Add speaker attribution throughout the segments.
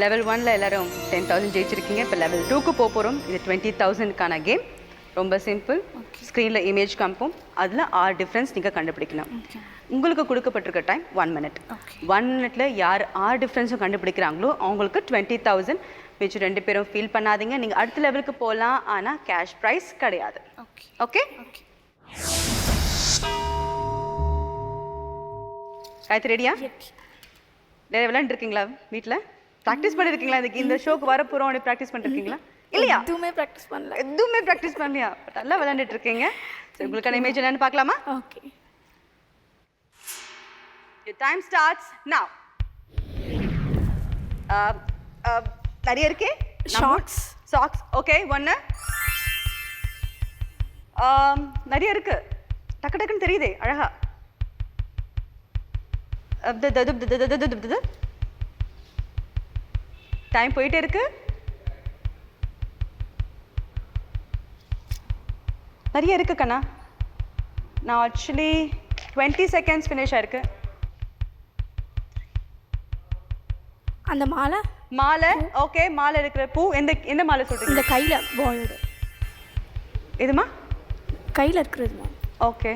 Speaker 1: Level 1ல எல்லாரும் 10,000 ஜெயிச்சிருக்கீங்க. இப்போ level 2க்கு போகிறோம். இது 20,000க்கான கேம். ரொம்ப சிம்பிள். ஸ்க்ரீனில் இமேஜ் காமிப்போம். அதில் 6 டிஃப்ரென்ஸ் நீங்கள் கண்டுபிடிக்கணும். உங்களுக்கு கொடுக்கப்பட்டிருக்க டைம் 1 மினிட். 1 மினிட்ல யார் 6 டிஃப்ரென்ஸும் கண்டுபிடிக்கிறாங்களோ அவங்களுக்கு 20,000. மிச்சம் 2 பேரும் ஃபீல் பண்ணாதீங்க. நீங்கள் அடுத்த லெவலுக்கு போகலாம், ஆனால் கேஷ் ப்ரைஸ் கிடையாது. ஓகே? காயத்ரி ரெடியா? நிறைய விளையாண்டுருக்கீங்களா வீட்டில்? ப்ராக்டிஸ் பண்ணியிருக்கீங்களா? இதுக்கு இந்த ஷோக்கு வர போகிறோம் அப்படி ப்ராக்டிஸ் பண்ணிருக்கீங்களா? இல்லையா?
Speaker 2: எதுவுமே ப்ராக்டிஸ் பண்ணல.
Speaker 1: எதுவுமே ப்ராக்டிஸ் பண்ணலையா? நல்லா விளையாண்டுட்டு இருக்கீங்க. சரி, உங்களுக்கான இமேஜ் என்னன்னு பார்க்கலாமா?
Speaker 2: Okay.
Speaker 1: Your time starts now. நிறைய இருக்கே. சாக்ஸ். ஓகே, ஒன்று. நிறைய இருக்கு. டக்கு டக்குன்னு தெரியுதே அழகா. டைம் போயிட்டே இருக்கு. நிறைய இருக்கு கண்ணா. நான் ஆக்சுவலி 20 செகண்ட்ஸ் ஃபினிஷ் ஆயிருக்கு.
Speaker 2: அந்த மாலை.
Speaker 1: ஓகே, மாலை இருக்கிற பூ எந்த மாலை சொல்றீங்க?
Speaker 2: இந்த கையில பாலோட.
Speaker 1: எதுமா?
Speaker 2: கையில இருக்கிறது.
Speaker 1: ஓகே.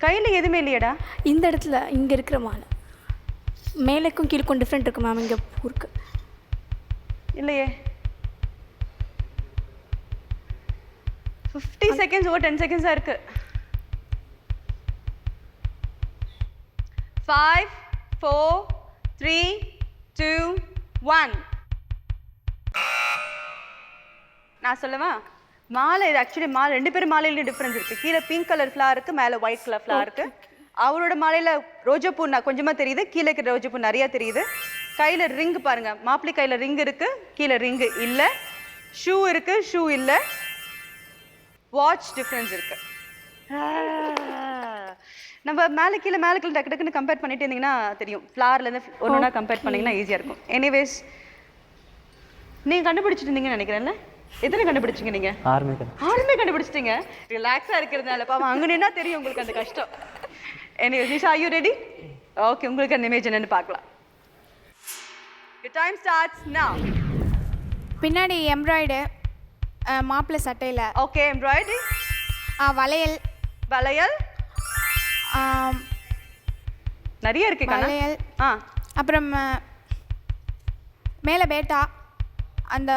Speaker 1: கையில எதுவுமே இல்லையடா.
Speaker 2: இந்த இடத்துல இங்க இருக்கிற மாலை. மேலேக்கும் கீழக்கும் டிஃப்ரெண்ட் இருக்கு மேம். இங்க பூ இருக்கு.
Speaker 1: இல்லையே. 50 செகண்ட்ஸ் ஓவர் 10 செகண்ட்ஸா இருக்கு. 5 4 3 2 1. நான் சொல்லவா? மாலை. இது ஆக்சுவலி மாலை 2 பேரும் மாலையில டிஃபரன்ஸ் இருக்கு. கீழே பிங்க் கலர் ஃப்ளவர் இருக்கு, மேலே ஒயிட் கலர் ஃப்ளவர் இருக்கு. அவரோட மாலையில ரோஜா பூ கொஞ்சமா தெரியுது, கீழே இருக்கிற ரோஜா பூ நிறைய தெரியுது. கையில ரிங் பாருங்க, மாப்பிள்ளை கையில ரிங் இருக்கு, கீழே ரிங் இல்ல. ஷூ இருக்கு, ஷூ இல்ல. வாட்ச் டிஃபரன்ஸ் இருக்கு. நம்ம மேலே கீழே டக்கு டக்குன்னு கம்பேர் பண்ணிட்டு இருந்தீங்கன்னா தெரியும். ஃப்ளார்லேருந்து ஒன்றா கம்பேர் பண்ணிங்கன்னா ஈஸியாக இருக்கும். எனிவேஸ், நீங்கள் கண்டுபிடிச்சிட்டு இருந்தீங்கன்னு நினைக்கிறேன்ல. எத்தனை கண்டுபிடிச்சிங்க நீங்கள்? 6 கண்டுபிடிச்சிட்டீங்க. ரிலாக்ஸாக இருக்கிறதுனால பாவம் அங்கே நின்னா தெரியும் உங்களுக்கு அந்த கஷ்டம். Anyways, Nisha, R you ready? Okay, உங்களுக்கு அந்த இமேஜ் என்னன்னு பார்க்கலாம். Your time starts now.
Speaker 2: பின்னாடி எம்ப்ராய்டு மாப்பிள்ளை சட்டையில்.
Speaker 1: Okay, embroidery.
Speaker 2: வளையல்.
Speaker 1: நிறைய இருக்கு
Speaker 2: வளையல். அப்புறம் மேலே பேட்டா அந்த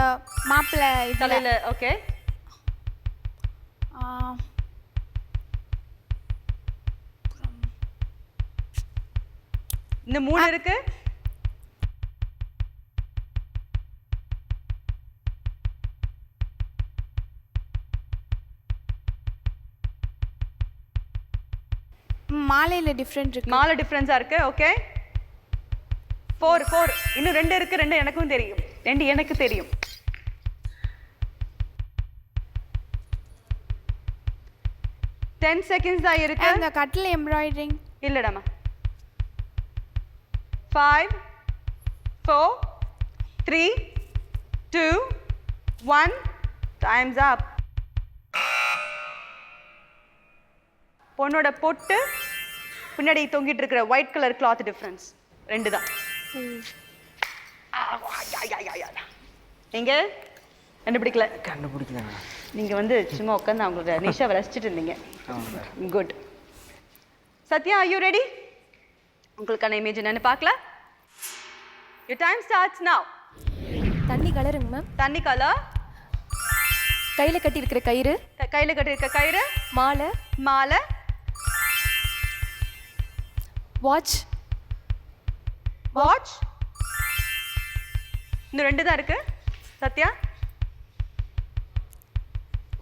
Speaker 2: மாப்பிள்ளை
Speaker 1: தலையில். ஓகே. இந்த 3 இருக்கு.
Speaker 2: மாலையில் டிஃப்ரெண்ட் இருக்கு.
Speaker 1: மாலை டிஃப்ரென்ஸாக இருக்கு. ஓகே. 4 இன்னும் 2 இருக்கு. 2 எனக்கும் தெரியும். 2 எனக்கு தெரியும். Ten seconds தான் இருக்கு.
Speaker 2: அந்த கட்டில் எம்ப்ராய்டரிங்
Speaker 1: இல்லடாமா. 5 4 3 2 1. Time's up. பொண்ணோட பொட்டு பின்னாடி தொங்கிட்டு இருக்கிற ஒயிட் கலர் கிளாத் டிஃபரன்ஸ் 2 தான். நீங்க கண்டுபிடிக்கல. நீங்க சும்மா உட்காந்து அவங்களோட நிஷா ரசிச்சுட்டு இருந்தீங்க. Good. Sathya, are you ready? உங்களுக்கான இமேஜ் என்னன்னு பார்க்கலாம். Your time starts now.
Speaker 2: தண்ணி கலருங்க மேம்.
Speaker 1: தண்ணி கலர்.
Speaker 2: கையில கட்டி இருக்கிற கயிறு.
Speaker 1: கையில கட்டி இருக்கிற கயிறு. மாலை.
Speaker 2: வாட்ச்.
Speaker 1: இன்னும் 2 தான் இருக்கு. சத்யா.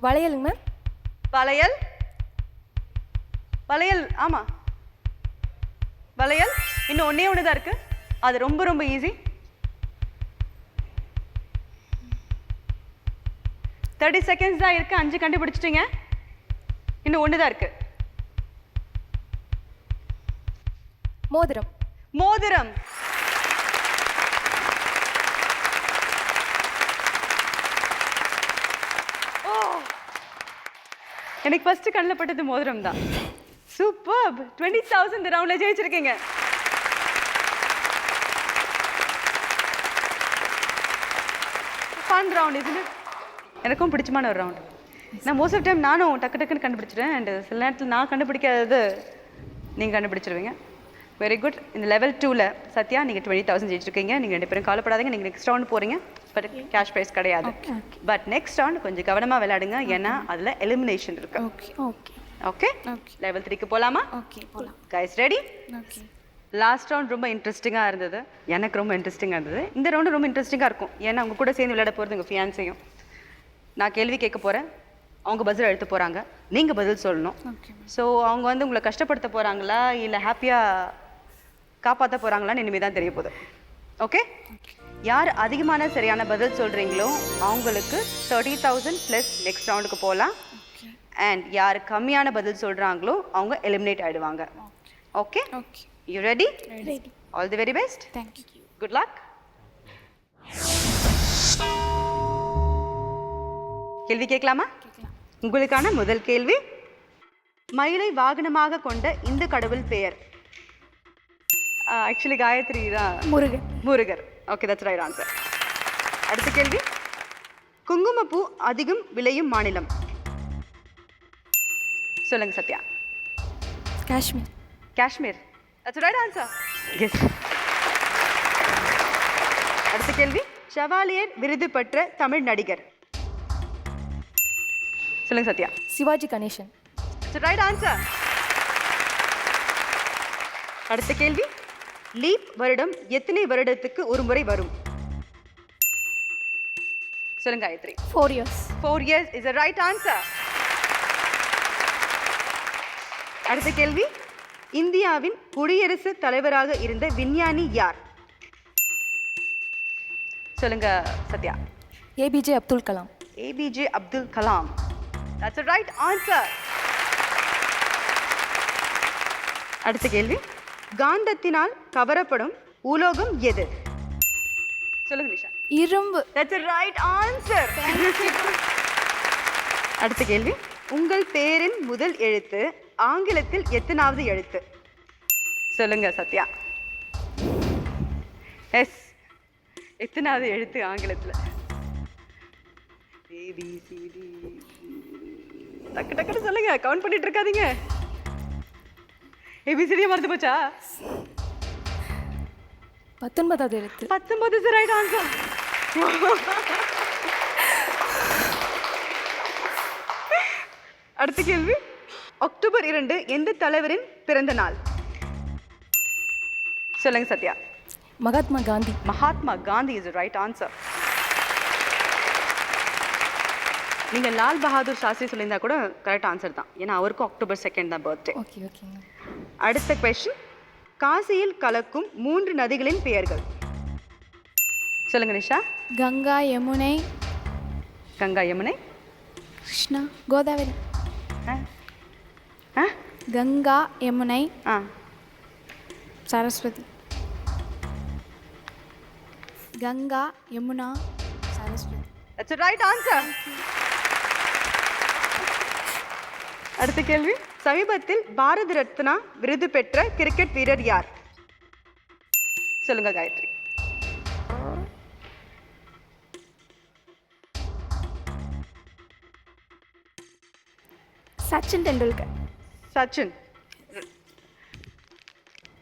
Speaker 2: வளையலுங்க மேம்.
Speaker 1: வளையல். ஆமா, வளையல். இன்னும் ஒண்ணு தான் இருக்கு. அது ரொம்ப ரொம்ப ஈஸி. 30 செகண்ட்ஸ் தான் இருக்கு. 5 கண்டுபிடிச்சிட்டீங்க. இன்னும் 1 தான் இருக்கு. மோதிரம். எனக்கு ஃபர்ஸ்ட் கண்ணில் பட்டது மோதிரம் தான். சூப்பர். 20,000 இந்த ரவுண்ட்ல ஜெயிச்சிருக்கீங்க. ஃபன் ரவுண்ட் இது. எனக்கும் பிடிச்சமான ஒரு ரவுண்ட். நான் மோஸ்ட் ஆஃப் டைம் நானும் டக்கு டக்குன்னு கண்டுபிடிச்சிடுவேன். அண்ட் சில நேரத்தில் நான் கண்டுபிடிக்காதது நீங்கள் கண்டுபிடிச்சிருவீங்க. Very good. இந்த லெவல் 2ல சத்யா நீங்கள் 20,000 ஜெயிச்சிருக்கீங்க. நீங்கள் 2 பேரும் கவலைப்படாதீங்க. நீங்கள் நெக்ஸ்ட் ரவுண்ட் போகிறீங்க. பட் கேஷ் ப்ரைஸ் கிடையாது. பட் நெக்ஸ்ட் ரவுண்ட் கொஞ்சம் கவனமாக விளையாடுங்க. ஏன்னா அதில் எலிமினேஷன் இருக்கு. ஓகே. லெவல் 3க்கு போகலாமா? Guys ready? லாஸ்ட் ரவுண்ட் ரொம்ப இன்ட்ரெஸ்டிங்காக இருந்தது. எனக்கு ரொம்ப இன்ட்ரெஸ்டிங்காக இருந்தது. இந்த ரவுண்டு ரொம்ப இன்ட்ரெஸ்டிங்காக இருக்கும். ஏன்னா அவங்க கூட சேர்ந்து விளையாட போகிறது உங்கள் ஃபியான்ஸையும். நான் கேள்வி கேட்க போகிறேன், அவங்க பதில் எழுத்து போகிறாங்க, நீங்கள் பதில் சொல்லணும். ஸோ அவங்க வந்து உங்களை கஷ்டப்படுத்த போகிறாங்களா இல்லை ஹாப்பியாக காப்பாற்ற போகிறாங்களான்னு இனிமேல் தான் தெரிய போகுது. ஓகே? யார் அதிகமான சரியான பதில் சொல்கிறீங்களோ அவங்களுக்கு 30,000 ப்ளஸ் நெக்ஸ்ட் ரவுண்டுக்கு போகலாம். அண்ட் யார் கம்மியான பதில் சொல்கிறாங்களோ அவங்க எலிமினேட் ஆகிடுவாங்க. Okay? You ready? All the very best.
Speaker 2: Thank you.
Speaker 1: Good luck. கேள்வி கேட்கலாமா? உங்களுக்கான முதல் கேள்வி, மயிலை வாகனமாக கொண்ட இந்த கடவுள் பெயர்? ஆக்சுவலி காயத்ரி தான். Murugar. Okay, that's right answer. அடுத்த கேள்வி, குங்குமப்பூ அதிகம் விளையும் மாநிலம்? சொல்லுங்க சத்யா. Kashmir. That's right answer. Yes. அடுத்த கேள்வி, ஷெவாலியர் விருது பெற்ற தமிழ் நடிகர்? சொல்லுங்க சத்யா.
Speaker 3: சிவாஜி கணேசன்.
Speaker 1: Right answer. அடுத்த கேள்வி, லீப் வருடம் எத்தனை வருடத்துக்கு ஒரு முறை வரும்? சொல்லுங்க Gayatri.
Speaker 2: 4 years.
Speaker 1: 4 years is a right answer. அடுத்த கேள்வி, இந்தியாவின் குடியரசுத் தலைவராக இருந்த விஞ்ஞானி யார்? சொல்லுங்க Sathya.
Speaker 3: A P J Abdul Kalam.
Speaker 1: A P J Abdul Kalam. That's a right answer. அடுத்த கேள்வி, காந்தத்தினால் கவரப்படும் உலோகம் எது? சொல்லுங்க நிஷா.
Speaker 2: இரும்பு.
Speaker 1: That's a right answer. அடுத்த கேள்வி, உங்கள் பேரின் முதல் எழுத்து ஆங்கிலத்தில் எத்தனாவது எழுத்து? சொல்லுங்க சத்யா. எஸ், எத்தனாவது எழுத்து ஆங்கிலத்தில்? ஏபிசிடி. டக்கு டக்குன்னு சொல்லுங்க, கவுண்ட் பண்ணிட்டு இருக்காதீங்க. ஏபிசிடியே மறந்து போச்சா?
Speaker 3: 19வது எழுத்து.
Speaker 1: 19 is the right answer. அடுத்த கேள்வி, அக்டோபர் 2 எந்த தலைவரின் பிறந்த நாள்? சொல்லுங்க Sathya.
Speaker 3: Mahatma Gandhi.
Speaker 1: Mahatma Gandhi is the right answer. நீங்கள் லால் பகதூர் சாஸ்திரி சொல்லியிருந்தா கூட கரெக்ட் ஆன்சர் தான். ஏன்னா அவருக்கும் October 2 தான் பர்த்டே.
Speaker 3: ஓகேங்க.
Speaker 1: அடுத்த கொஸ்டின், காசியில் கலக்கும் 3 நதிகளின் பெயர்கள்? சொல்லுங்க நிஷா.
Speaker 2: கங்கா, யமுனை.
Speaker 1: கங்கா, யமுனை.
Speaker 2: கிருஷ்ணா, கோதாவரி.
Speaker 1: ஆ?
Speaker 2: கங்கா, யமுனை,
Speaker 1: ஆ.
Speaker 2: Saraswati. Ganga, Yamuna, Saraswati.
Speaker 1: That's a right answer. அடுத்த கேள்வி, சமீபத்தில் பாரத ரத்னா விருது பெற்ற கிரிக்கெட் வீரர் யார்? சொல்லுங்க Gayatri.
Speaker 2: Sachin Tendulkar.
Speaker 1: Sachin.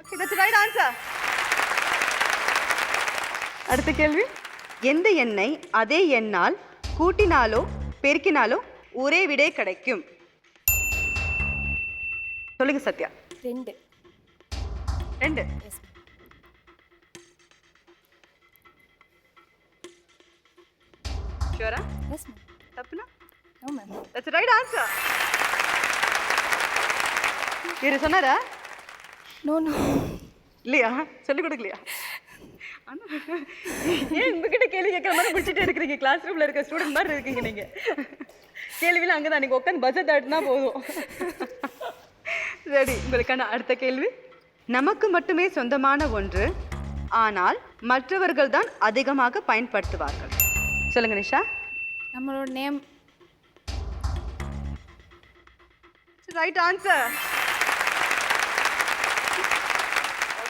Speaker 1: Okay, that's the right answer. அடுத்த கேள்வி, எந்த எண்ணை அதே எண்ணால் கூட்டினாலோ பெருக்கினாலோ ஒரே விடை கிடைக்கும்? சொல்லுங்க சத்யா.
Speaker 3: 2.
Speaker 1: 2.
Speaker 3: எஸ்.
Speaker 1: ஷூரா?
Speaker 3: Yes ma'am.
Speaker 1: தப்புனா?
Speaker 3: No ma'am.
Speaker 1: That's the right answer. இரு சொன்னாரா?
Speaker 2: நோ.
Speaker 1: இல்லையா? சொல்லிக் கொடுக்கலையா? ஏன் உங்ககிட்ட கேள்வி கேட்குற மாதிரி பிடிச்சிட்டே இருக்கிறீங்க? கிளாஸ் ரூமில் இருக்க ஸ்டூடெண்ட் மாதிரி இருக்கீங்க நீங்கள். கேள்வியில் அங்கே தான் நீங்கள் உட்காந்து பட்ஜெட் ஆட்டினா போதும். சரி, உங்களுக்கான அடுத்த கேள்வி, நமக்கு மட்டுமே சொந்தமான ஒன்று ஆனால் மற்றவர்கள் தான் அதிகமாக பயன்படுத்துவார்கள்? சொல்லுங்க நிஷா.
Speaker 2: நம்மளோட நேம்.
Speaker 1: Right answer.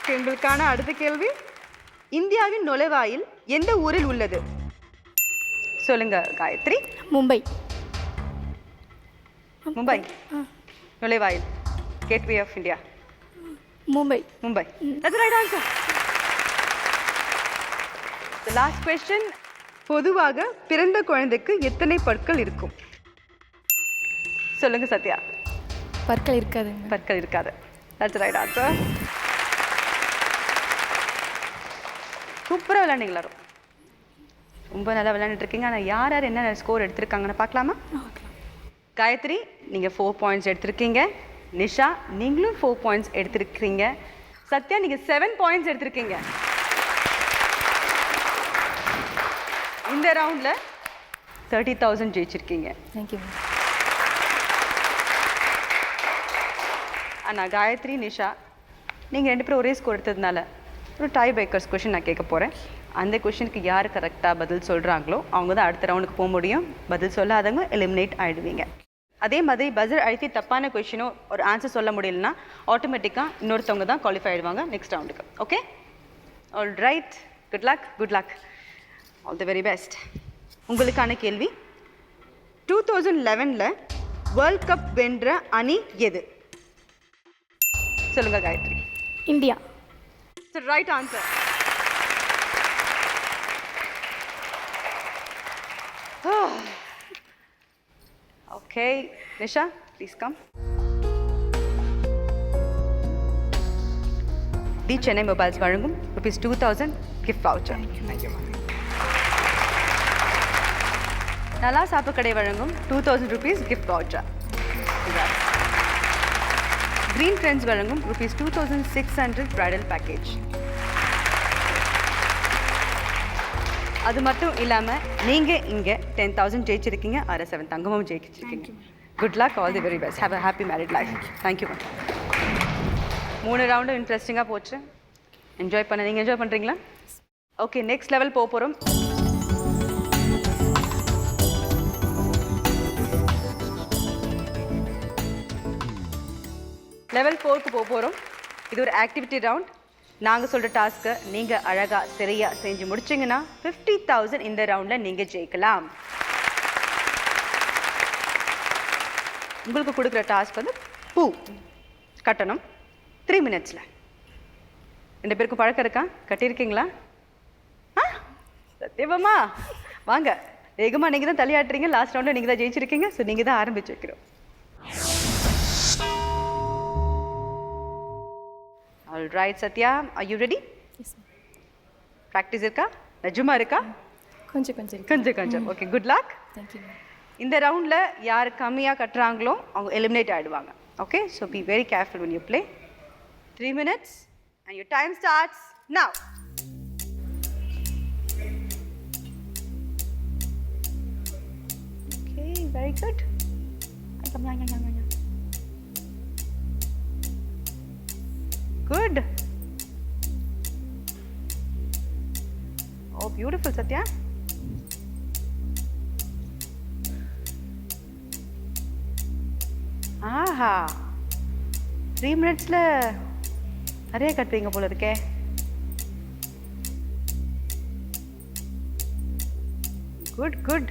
Speaker 1: ஓகே, உங்களுக்கான அடுத்த கேள்வி. இந்தியாவின் நுழைவாயில் எந்த ஊரில் உள்ளது? சொல்லுங்க காயத்ரி.
Speaker 2: மும்பை.
Speaker 1: மும்பை நுழைவாயில், gateway of India.
Speaker 2: Mumbai.
Speaker 1: Mumbai. That's the right answer. The last question. பொதுவாக பிறந்த குழந்தைக்கு எத்தனை பற்கள் இருக்கும்? சொல்லுங்க சத்யா.
Speaker 3: பற்கள் இருக்காதுங்க.
Speaker 1: பற்கள் இருக்காது. That's the right answer. சூப்பராக விளையாண்டிங்க எல்லாரும். ரொம்ப நல்லா விளையாண்டுட்டு இருக்கீங்க. ஆனால் யார் யார் என்ன ஸ்கோர் எடுத்திருக்காங்கன்னு பார்க்கலாமா? காயத்ரி நீங்கள் 4 பாயிண்ட்ஸ் எடுத்திருக்கீங்க. நிஷா நீங்களும் 4 பாயிண்ட்ஸ் எடுத்திருக்கீங்க. சத்யா நீங்கள் 7 பாயிண்ட்ஸ் எடுத்திருக்கீங்க. இந்த ரவுண்டில் 30,000 ஜெயிச்சிருக்கீங்க.
Speaker 3: Thank you ma'am.
Speaker 1: ஆனால் காயத்ரி நிஷா நீங்கள் 2 பேரும் ஒரே ஸ்கோர் எடுத்ததுனால ஒரு டை பிரேக்கர்ஸ் கொஷின் நான் கேட்க போகிறேன். அந்த கொஷினுக்கு யார் கரெக்டாக பதில் சொல்கிறாங்களோ அவங்க தான் அடுத்த ரவுண்டுக்கு போக முடியும். பதில் சொல்லாதவங்க எலிமினேட் ஆகிடுவீங்க. அதே மாதிரி பஸர் அழுத்தி தப்பான கொஷினோ ஒரு ஆன்சர் சொல்ல முடியலன்னா ஆட்டோமேட்டிக்காக இன்னொருத்தவங்க தான் குவாலிஃபை ஆகிடுவாங்க நெக்ஸ்ட் ரவுண்டுக்கு. Okay, all right. Good luck. Good luck. All the very best. உங்களுக்கான கேள்வி. 2011 வேர்ல்ட் கப் வென்ற அணி எது? சொல்லுங்க Gayathri.
Speaker 2: India.
Speaker 1: It's the right answer. Okay, Nisha, please come. The Chennai mobiles வழங்கும் ₹2000 gift voucher. நல்லா சாப்பு கடை வழங்கும் ₹2000 gift voucher. கிரீன் ஃப்ரெண்ட்ஸ் வழங்கும் ₹2600 bridal package. அது மட்டும் இல்லாமல் நீங்கள் இங்கே 10,000 ஜெயிச்சிருக்கீங்க. 7 தங்கமும் ஜெயிச்சிருக்கீங்க. Good luck. All the very best. Have a happy married life. Thank you ma'am. 3 ரவுண்டும் இன்ட்ரெஸ்டிங்காக போச்சு. என்ஜாய் பண்ண. நீங்கள் என்ஜாய் பண்ணுறீங்களா? ஓகே, நெக்ஸ்ட் லெவல் போக போகிறோம். லெவல் 4க்கு போக போகிறோம். இது ஒரு ஆக்டிவிட்டி ரவுண்ட். நாங்கள் சொல்கிற டாஸ்க்கை நீங்கள் அழகாக சரியாக செஞ்சு முடிச்சிங்கன்னா 50,000 இந்த ரவுண்டில் நீங்கள் ஜெயிக்கலாம். உங்களுக்கு கொடுக்குற டாஸ்க் வந்து பூ கட்டணும் 3 மினிட்ஸில். 2 பேருக்கும் பழக்கம் இருக்கா? கட்டியிருக்கீங்களா? சத்தியமா வாங்க. வேகமாக நீங்கள் தான் தலையாட்டுறீங்க. லாஸ்ட் ரவுண்டில் நீங்கள் தான் ஜெயிச்சிருக்கீங்க. ஸோ நீங்கள் தான் ஆரம்பிச்சு வைக்கிறோம். All right, Satya, are you ready?
Speaker 3: Yes ma'am.
Speaker 1: Practice இருக்கா? நிஜமா இருக்கா?
Speaker 3: கொஞ்சம் இருக்கு.
Speaker 1: கொஞ்சம். Okay, good luck.
Speaker 3: Thank you ma'am.
Speaker 1: இந்த ரவுண்டில் யார் கம்மியாக கட்டுறாங்களோ அவங்க எலிமினேட் ஆகிடுவாங்க. Okay, so be very careful when you play. 3 minutes and your time starts now. Okay, very good. Good. Oh, beautiful, Satya. ஆஹா, 3 மினிட்ஸில் நிறைய கட்டுவீங்க போல இருக்கே. Good good.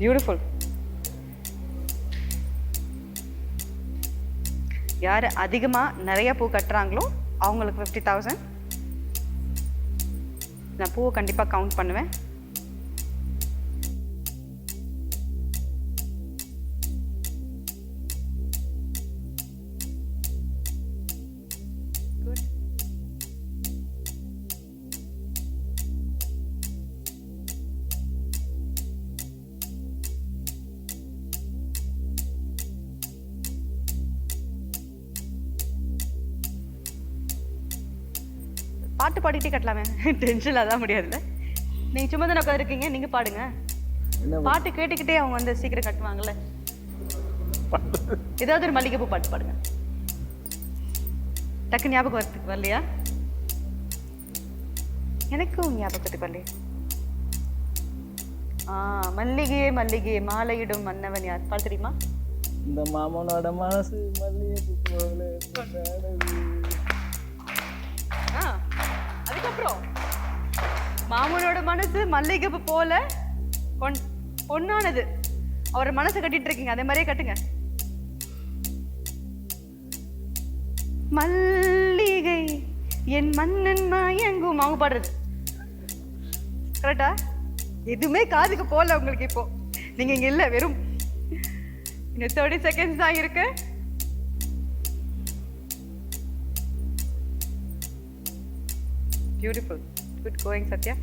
Speaker 1: பியூட்டிஃபுல். யார் அதிகமாக நிறைய பூ கட்டுறாங்களோ அவங்களுக்கு 50,000. நான் பூவை கண்டிப்பாக கவுண்ட் பண்ணுவேன். குட். பாட்டு பாடிட்டே கட்டலாமே. டென்ஷன் அதான் முடியாதுல்ல. நீங்கள் சும்மா தானே உட்காந்துருக்கீங்க. நீங்கள் பாடுங்க. பாட்டு கேட்டுக்கிட்டே அவங்க வந்து சீக்கிரம் கட்டுவாங்கல்ல. ஏதாவது ஒரு மல்லிகைப்பூ பாட்டு பாடுங்க. டக்கு ஞாபகம் வரலையா? எனக்கும் ஞாபகத்துக்கு வரலையா? மல்லிகையே மல்லிகையே மாலையிடும் மன்னவன் யார்? பாட்டு தெரியுமா?
Speaker 4: இந்த மாமனோட மனசு மல்லிகைப்பூ போல
Speaker 1: அதுக்கப்புறம் மாமனோட மனசு மல்லிகைப்பூ போல பொன்னானது. அவரை மனசை கட்டிட்டு இருக்கீங்க, அதே மாதிரியே கட்டுங்க. மல்லிகை என் மன்னன் மயங்கும். அவங்க பாடுறது கரெக்டா? எதுவுமே காதுக்கு போல உங்களுக்கு. இப்போ நீங்க இங்க இல்ல, வெறும் இன்னும் 30 செகண்ட்ஸ் தான் இருக்கு. Beautiful, good going Sathya.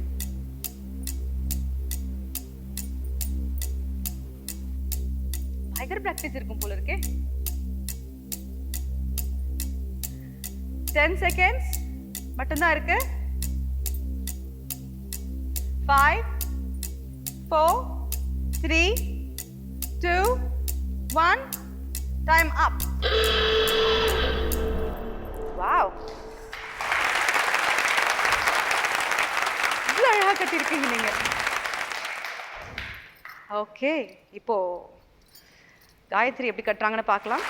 Speaker 1: பயங்கர பிராக்டிஸ் இருக்கும் போல இருக்கே. 10 செகண்ட்ஸ் மட்டும்தான் இருக்கு. 5 4 3 2 1 டைம் அப். வாவ், இவ்வளவு அழகா கட்டியிருக்கீங்க நீங்க. ஓகே, இப்போ காயத்ரி எப்படி கட்டுறாங்கன்னு பார்க்கலாம்.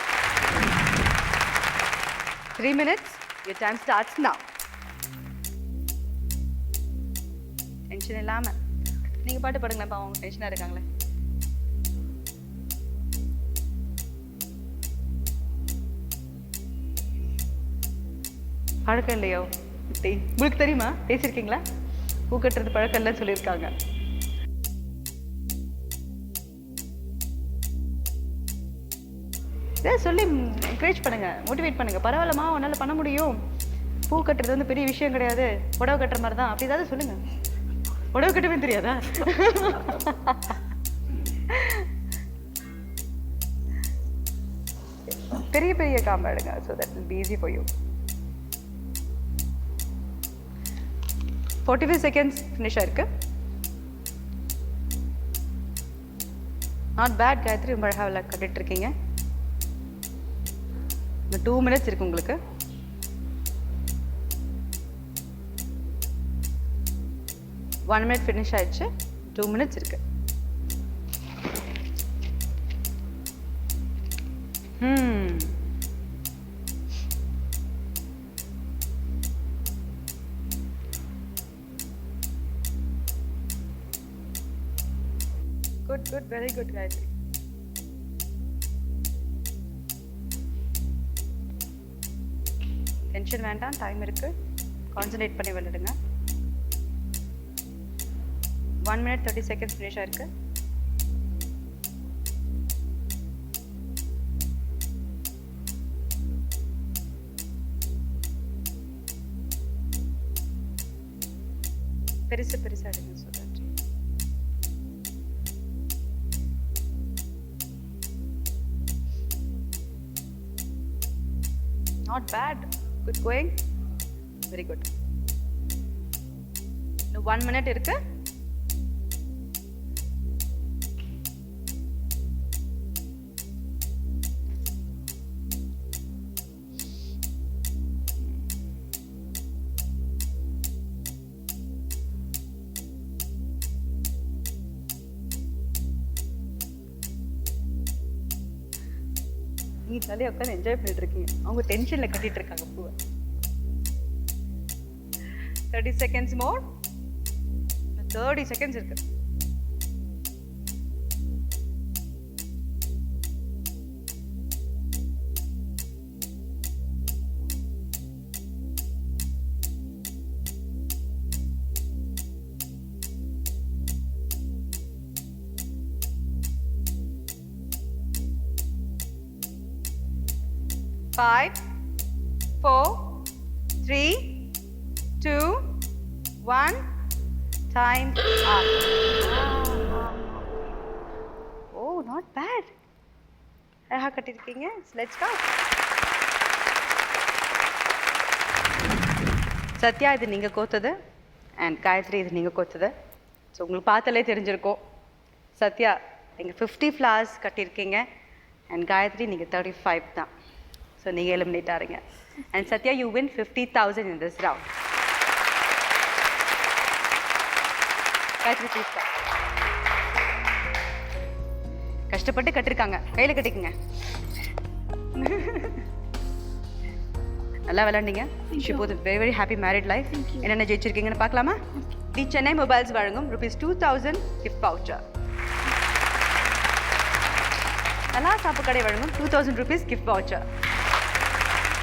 Speaker 1: 3 minutes. Your time starts now. Tension இல்லாம நீங்க பாட்டு பாடுங்களேன். அவங்க டென்ஷனா இருக்காங்களே. பழக்கம் இல்லையோ? உங்களுக்கு தெரியுமா? பேசியிருக்கீங்களா? பூ கட்டுறது பழக்கம் இல்லைன்னு சொல்லியிருக்காங்க. இதை சொல்லி என்கரேஜ் பண்ணுங்க, மோட்டிவேட் பண்ணுங்க. பரவாயில்லம்மா, உன்னால பண்ண முடியும். பூ கட்டுறது வந்து பெரிய விஷயம் கிடையாது, புடவை கட்டுற மாதிரி தான். அப்படி ஏதாவது சொல்லுங்க. புடவை கட்டவே தெரியாதா? பெரிய பெரிய காம்பா எடுங்க. So that will be easy for you. 45 seconds finish ஆயிருக்கு. நாட் பேட் காயத்ரி, ரொம்ப அழகாக கட்டிட்டு இருக்கீங்க. 2 minutes இருக்கு உங்களுக்கு. ஒன் மினிட் ஃபினிஷ் ஆயிடுச்சு. 2 minutes இருக்கு. Good good, very good Gayathri. Tension வேண்டாம், டைம் இருக்கு. கான்சன்ட்ரேட் பண்ணி விளையாடுங்க. 1 minute 30 seconds ஃபினிஷ் ஆயிருக்கு. பெருசு பெருசா எடுங்க. So that not bad, good going, very good. இன்னும் 1 minute இருக்கு. நீ தலையை உட்காந்து என்ஜாய் பண்ணிட்டு இருக்கீங்க, அவங்க டென்ஷன்ல கட்டிட்டு இருக்காங்க பூவை. 30 seconds more. 30 seconds இருக்கு. Five, 4, 3, 2, 1. Time up. Oh, not bad. அழகா கட்டிருக்கீங்க. Let's go. சத்யா, இது நீங்க கோத்தது, அண்ட் காயத்ரி இது நீங்க கோத்தது. ஸோ உங்களுக்கு பார்த்தாலே தெரிஞ்சிருக்கும். சத்யா நீங்கள் 50 flowers கட்டியிருக்கீங்க, அண்ட் காயத்ரி நீங்கள் 35 தான். ஸோ நீங்கள் எலிமினேட் ஆகிறீங்க. And Sathya, you win 50,000 in this round. Gayathri, please. கஷ்டப்பட்டு கட்டிருக்காங்க, கையில் கட்டிக்குங்க. நல்லா விளையாண்டீங்க. Wish both very very happy married life. என்னென்ன ஜெயிச்சிருக்கீங்கன்னு பார்க்கலாமா? தி சென்னை மொபைல்ஸ் வழங்கும் ₹2,000 gift voucher. நல்லா சாப்பு கடை வழங்கும் ₹2,000 gift voucher.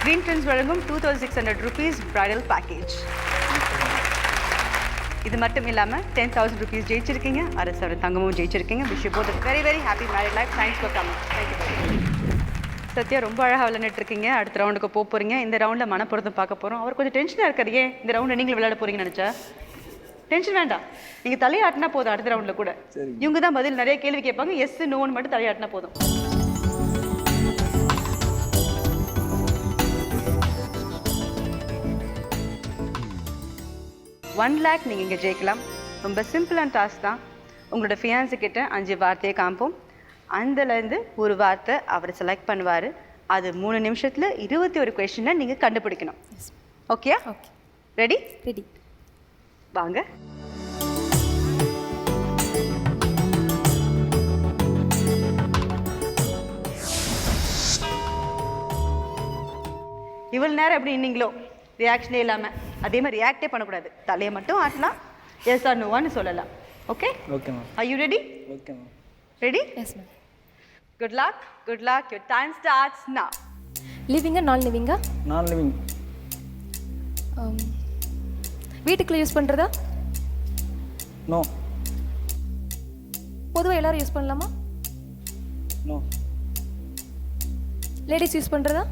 Speaker 1: Green Trends வழங்கும் ₹2,600 bridal package. இது மட்டும் இல்லாமல் ₹10,000 ஜெயிச்சிருக்கீங்க. அரசு தங்கமும் ஜெயிச்சிருக்கீங்க. Wish you both very very happy married life. Thanks for coming. Thank you. Sathya, ரொம்ப அழகாக விளையாண்டுட்டு இருக்கீங்க. அடுத்த ரவுண்டுக்கு போக போகிறீங்க. இந்த ரவுண்டில் மனப்பொருத்தம் பார்க்க போகிறோம். அவர் கொஞ்சம் டென்ஷனாக இருக்காரு. ஏன் இந்த ரவுண்டில் நீங்களும் விளையாட போகிறீங்கன்னு நினச்சா? டென்ஷன் வேண்டாம், நீங்கள் தலையாட்டினா போதும். அடுத்த ரவுண்டில் கூட இவங்க தான் பதில் நிறைய கேள்வி கேட்பாங்க. எஸ் நோன்னு மட்டும் தலையாட்டினா போதும். ₹1,00,000 நீங்கள் இங்கே ஜெயிக்கலாம். ரொம்ப சிம்பிளான டாஸ்க் தான். உங்களோட ஃபியான்ஸு கிட்ட 5 வார்த்தையை காமிப்போம். அதுலேருந்து ஒரு வார்த்தை அவர் செலக்ட் பண்ணுவார். அது 3 நிமிஷத்தில் 21 கொஸ்டினை நீங்கள் கண்டுபிடிக்கணும். ஓகே?
Speaker 3: ஓகே.
Speaker 1: ரெடி?
Speaker 3: ரெடி.
Speaker 1: வாங்க. இவ்வளோ நேரம் எப்படி இன்னீங்களோ, ரியாக்ஷனே இல்லாமல். அதே மாதிரி ரியாக்டே பண்ணக்கூடாது. தலையை மட்டும் ஆட்டலாம். எஸ் ஆர் நோவான்னு சொல்லலாம். Okay?
Speaker 4: Okay ma'am.
Speaker 1: Are you ready?
Speaker 4: Okay ma'am.
Speaker 1: Ready?
Speaker 3: Yes ma'am.
Speaker 1: Good luck. Good luck. Your time starts now.
Speaker 3: லிவிங்கா நான் லிவிங்கா?
Speaker 4: நான் லிவிங்.
Speaker 3: வீட்டுக்குள்ளே யூஸ் பண்ணுறதா?
Speaker 4: நோ.
Speaker 3: பொதுவாக எல்லாரும் யூஸ் பண்ணலாமா?
Speaker 4: நோ.
Speaker 3: லேடிஸ் யூஸ் பண்ணுறதா?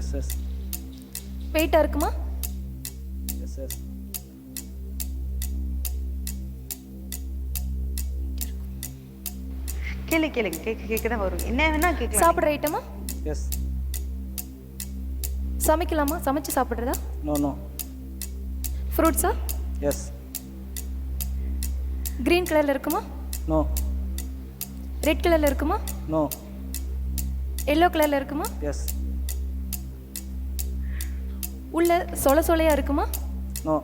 Speaker 4: Yes yes.
Speaker 3: வெயிட்டாக இருக்குமா?
Speaker 4: Yes yes.
Speaker 1: கேளுங்க. கேட்க தான் வரும். என்ன வேணா கேட்கலாம்.
Speaker 3: சாப்பிட்ற ஐட்டமா?
Speaker 4: எஸ்.
Speaker 3: சமைக்கலாமா? சமைச்சு சாப்பிட்றதா?
Speaker 4: No no.
Speaker 3: ஃப்ரூட்ஸா?
Speaker 4: எஸ்.
Speaker 3: க்ரீன் கலரில் இருக்குமா?
Speaker 4: நோ.
Speaker 3: ரெட் கலரில் இருக்குமா?
Speaker 4: நோ.
Speaker 3: எல்லோ கலரில் இருக்குமா?
Speaker 4: எஸ்.
Speaker 3: உள்ள சொலையாக இருக்குமா?
Speaker 4: நோ.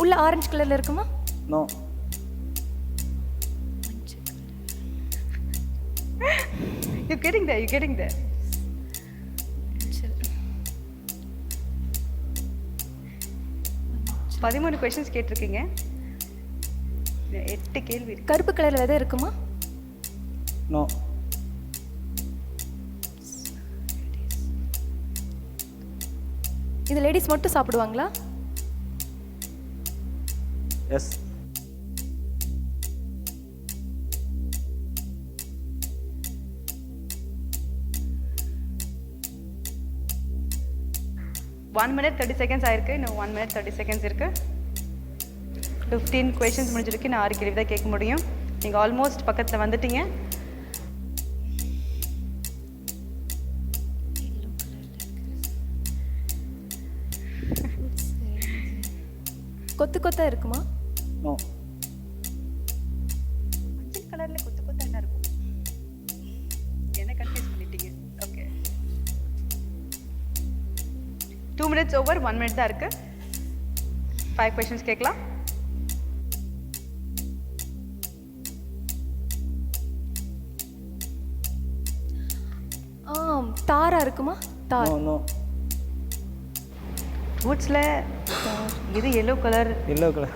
Speaker 3: உள்ள ஆரஞ்சு கலரில் இருக்குமா?
Speaker 4: நோ.
Speaker 1: You're getting there. பதிமூணு questions கேட்டிருக்கீங்க. 8 கேள்வி இருக்கு.
Speaker 3: கருப்பு கலரில் விதை இருக்குமா?
Speaker 4: நோ.
Speaker 3: இது லேடிஸ் மட்டும் சாப்பிடுவாங்களா?
Speaker 4: எஸ்.
Speaker 1: One minute 30 seconds ஆயிருக்கு. இன்னும் 1 minute 30 seconds இருக்கு. 15 questions முடிஞ்சிருக்கு. நான் 6 கேள்வி தான் கேட்க முடியும். நீங்கள் ஆல்மோஸ்ட் பக்கத்தில் வந்துட்டீங்க.
Speaker 3: கொத்து கொத்தா இருக்குமா?
Speaker 4: நோ.
Speaker 1: மஞ்சள் கலரில் கொத்து என்ன இருக்கும்? என்ன கன்ஃபியூஸ் பண்ணிட்டீங்க. Okay, 2 minutes over. 1 minute தான் இருக்கு. 5 questions கேட்கலாம்.
Speaker 3: தாரா இருக்குமா? தார்.
Speaker 4: No no.
Speaker 1: ஃப்ரூட்ஸில் இது எல்லோ கலர்,
Speaker 4: எல்லோ கலர்.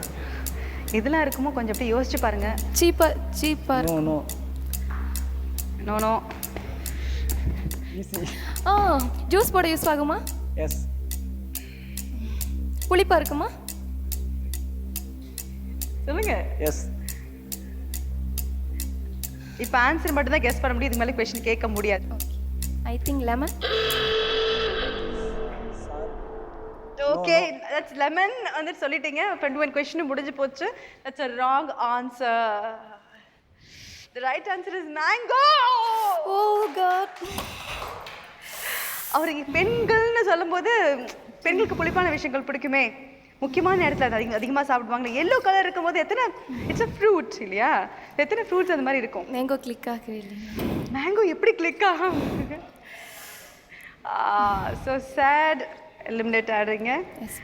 Speaker 1: இதெல்லாம் இருக்குமோ கொஞ்சம் அப்படியே யோசிச்சு பாருங்க.
Speaker 3: சீப்பா.
Speaker 4: No no.
Speaker 1: No.
Speaker 4: Easy.
Speaker 3: Juice போட யூஸ் ஆகுமா?
Speaker 4: எஸ்.
Speaker 3: புளிப்பா இருக்குமா?
Speaker 1: சொல்லுங்க.
Speaker 4: எஸ்.
Speaker 1: இப்போ ஆன்சர் மட்டும் தான் கெஸ் பண்ண முடியும். இதுக்கு மேலே கொஸ்டின் கேட்க முடியாது.
Speaker 3: I think lemon.
Speaker 1: Okay, that's lemon வந்து சொல்லிட்டீங்க. 21 கொஸ்டின் முடிஞ்சு போச்சு. That's a wrong answer. The right answer is mango.
Speaker 3: Oh god.
Speaker 1: அவருக்கு பெண்கள்னு சொல்லும்போது பெண்களுக்கு புளிப்பான விஷயங்கள் பிடிக்குமே. முக்கியமான இடத்துல அது அதிகமாக சாப்பிடுவாங்க. எல்லோ கலர் இருக்கும்போது எத்தனை இட்ஸ் அ ஃப்ரூட் இல்லையா? எத்தனை ஃப்ரூட்ஸ் அந்த மாதிரி இருக்கும்.
Speaker 3: மேங்கோ கிளிக் ஆகவே இல்லைங்க.
Speaker 1: மேங்கோ எப்படி கிளிக் ஆகும்? ஸோ சேட், எலிமினேட் ஆடுறீங்க.
Speaker 3: எஸ்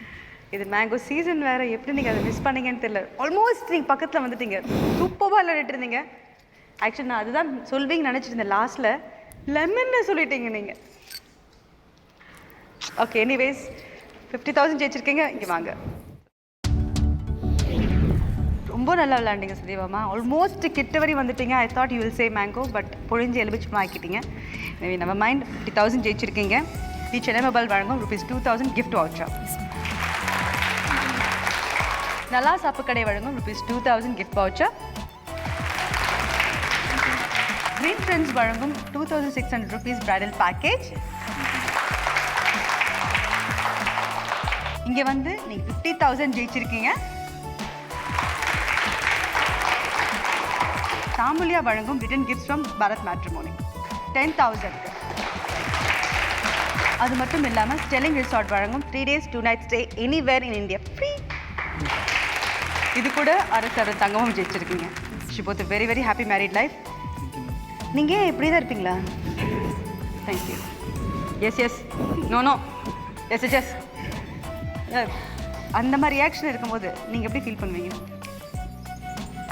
Speaker 1: இது மேங்கோ சீசன் வேறு, எப்படி நீங்கள் அதை மிஸ் பண்ணீங்கன்னு தெரியல. ஆல்மோஸ்ட் நீங்கள் பக்கத்தில் வந்துட்டீங்க. சூப்பராக விளையாடிட்டு இருந்தீங்க. ஆக்சுவலி நான் அதுதான் சொல்வீங்கன்னு நினச்சிருந்தேன். லாஸ்ட்டில் லெமன்னு சொல்லிட்டீங்க நீங்கள். Okay, anyways 50,000 ஜெயிச்சிருக்கீங்க. இங்கே வாங்க. ரொம்ப நல்லா விளையாண்டிங்க சதீவாமா. ஆல்மோஸ்ட் கிட்ட வரை வந்துட்டீங்க. I thought you will say mango, but பொழிஞ்சு எலுமிச்சமாக ஆக்கிட்டீங்க. எனவே நம்ம மைண்ட் 50,000 ஜெயிச்சிருக்கீங்க. தி சென்னை மொபைல் வழங்கும் ₹2,000 கிஃப்ட் வவுச்சர். நல்லா சாப்பு கடை வழங்கும் ₹2,000 கிஃப்ட் வவுச்சர். கிரீன் ஃப்ரெண்ட்ஸ் வழங்கும் ₹2,600 பிரைடல் பேக்கேஜ். இங்கே வந்து நீங்கள் 50,000 ஜெயிச்சிருக்கீங்க. தாமுலியா வழங்கும் return gifts from Bharat matrimony 10,000. அது மட்டும் இல்லாமல் ஸ்டெல்லிங் ரிசார்ட் வழங்கும் 3 days 2 nights stay anywhere in India free. இது கூட அரசு தங்கமும் ஜெயிச்சிருக்கீங்க. Wish both very very happy married life. நீங்கள் இப்படி தான் இருப்பீங்களா? Thank you. Yes yes no no yes yes yes. அந்த மாதிரி ரியாக்ஷன் இருக்கும்போது நீங்கள் எப்படி ஃபீல் பண்ணுவீங்க?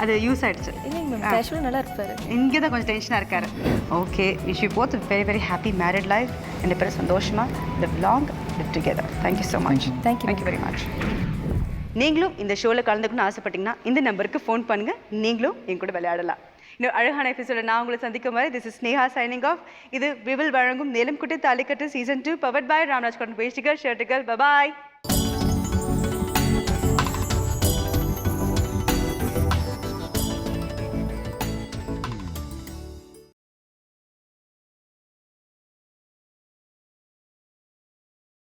Speaker 1: அது யூஸ் ஆகிடுச்சு
Speaker 3: இல்லைங்க மேம், கேஷுவலாக நல்லா இருப்பார்.
Speaker 1: இங்கே தான் கொஞ்சம் டென்ஷனாக இருக்காரு. Okay, wish you both very very happy married life. ரெண்டு பேரும் சந்தோஷமாக live long, live together. Thank you so much. Thank you very much. நீங்களும் இந்த ஷோவில் கலந்துக்கணும்னு ஆசைப்பட்டீங்கன்னா இந்த நம்பருக்கு ஃபோன் பண்ணுங்கள். நீங்களும் என் கூட விளையாடலாம். இன்னும் அழகான எபிசோட நான் உங்களை சந்திக்கும் வரை this is Sneha signing off. இது விவில் வழங்கும் நேலம் குட்டி தாலிக்கட்டு season 2 powered by Ramraj cotton வேஷ்டிகள் ஷர்ட்டுகள். பபாய்.